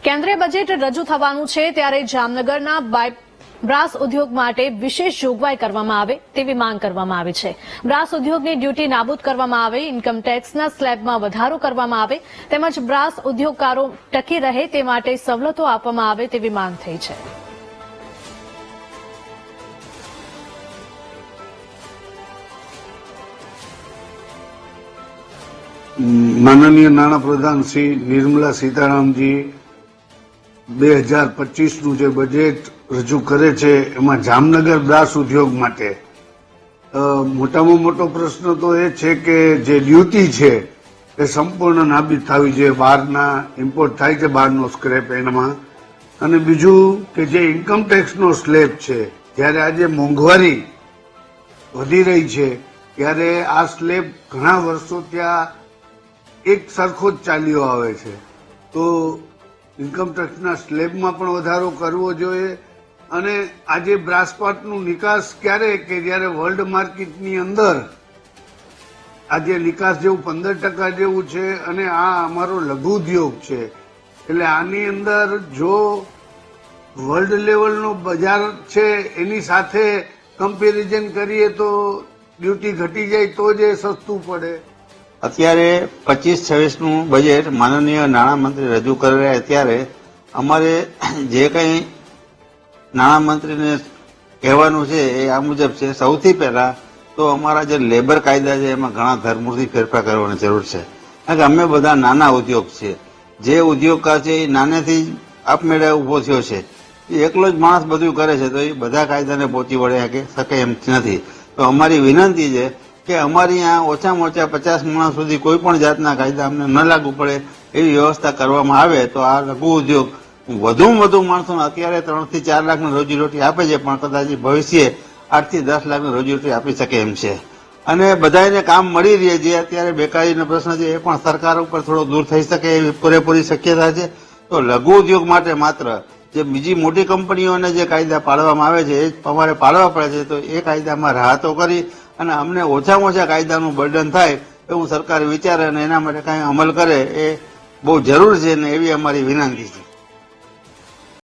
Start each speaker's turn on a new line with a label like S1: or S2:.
S1: કેન્દ્રીય બજેટ રજૂ થવાનું છે ત્યારે જામનગરના બ્રાસ ઉદ્યોગ માટે વિશેષ જોગવાઈ કરવામાં આવે તેવી માંગ કરવામાં આવી છે। બ્રાસ ઉદ્યોગની ડ્યુટી નાબૂદ કરવામાં આવે, ઇન્કમટેક્સના સ્લેબમાં વધારો કરવામાં આવે તેમજ બ્રાસ ઉદ્યોગકારો ટકી રહે તે માટે સવલતો આપવામાં આવે તેવી માંગ થઈ છે।
S2: માનનીય નાણાપ્રધાન શ્રી નિર્મલા સીતારામજી 2025નું જે બજેટ રજૂ કરે છે એમાં જામનગર બ્રાસ ઉદ્યોગ માટે મોટામાં મોટો પ્રશ્ન તો એ છે કે જે ડ્યુટી છે એ સંપૂર્ણ નાબૂદ થવી જોઈએ। બહારના ઇમ્પોર્ટ થાય છે બહારનો સ્ક્રેપ એનામાં, અને બીજું કે જે ઇન્કમટેક્સનો સ્લેબ છે, જ્યારે આજે મોંઘવારી વધી રહી છે ત્યારે આ સ્લેબ ઘણા વર્ષો ત્યાં એક સરખો જ ચાલ્યો આવે છે, તો ઇન્કમટેક્સના સ્લેબમાં પણ વધારો કરવો જોઈએ। અને આજે બ્રાસપાટનું નિકાસ ક્યારે કે જ્યારે વર્લ્ડ માર્કેટની અંદર આજે નિકાસ જેવું 15% જેવું છે, અને આ અમારો લઘુ ઉદ્યોગ છે, એટલે આની અંદર જો વર્લ્ડ લેવલનો બજાર છે એની સાથે કમ્પેરિઝન કરીએ તો ડ્યુટી ઘટી જાય તો જ એ સસ્તું પડે।
S3: અત્યારે 25-26નું બજેટ માનનીય નાણામંત્રી રજૂ કરી રહ્યા ત્યારે અમારે જે કંઈ નાણામંત્રીને કહેવાનું છે એ આ મુજબ છે। સૌથી પહેલા તો અમારા જે લેબર કાયદા છે એમાં ઘણા ધરમૂળથી ફેરફાર કરવાની જરૂર છે, કારણ કે અમે બધા નાના ઉદ્યોગ છે। જે ઉદ્યોગકાર છે એ નાનેથી આપમેળે ઉભો થયો છે, એ એકલો જ માણસ બધું કરે છે, તો એ બધા કાયદાને પહોંચી વળે શકે એમ નથી। તો અમારી વિનંતી છે કે અમારી અહીંયા ઓછામાં ઓછા 50 માણસ સુધી કોઈ પણ જાતના કાયદા અમને ન લાગુ પડે એવી વ્યવસ્થા કરવામાં આવે તો આ લઘુ ઉદ્યોગ વધુમાં વધુ માણસોને અત્યારે 3 થી 4 લાખની રોજીરોટી આપે છે, પણ કદાચ ભવિષ્યે 8 થી 10 લાખની રોજીરોટી આપી શકે એમ છે। અને બધાને કામ મળી રહે, જે અત્યારે બેકારીનો પ્રશ્ન છે એ પણ સરકાર ઉપર થોડો દૂર થઈ શકે એવી પૂરેપૂરી શક્યતા છે। તો લઘુ ઉદ્યોગ માટે માત્ર જે બીજી મોટી કંપનીઓને જે કાયદા પાડવામાં આવે છે એ અમારે પાડવા પડે છે, તો એ કાયદામાં રાહતો કરી અને અમને ઓછામાં ઓછા કાયદાનું બર્ડન થાય એવું સરકાર વિચારે અને એના માટે કાંઈ અમલ કરે એ બહુ જરૂર છે ને એવી અમારી વિનંતી છે।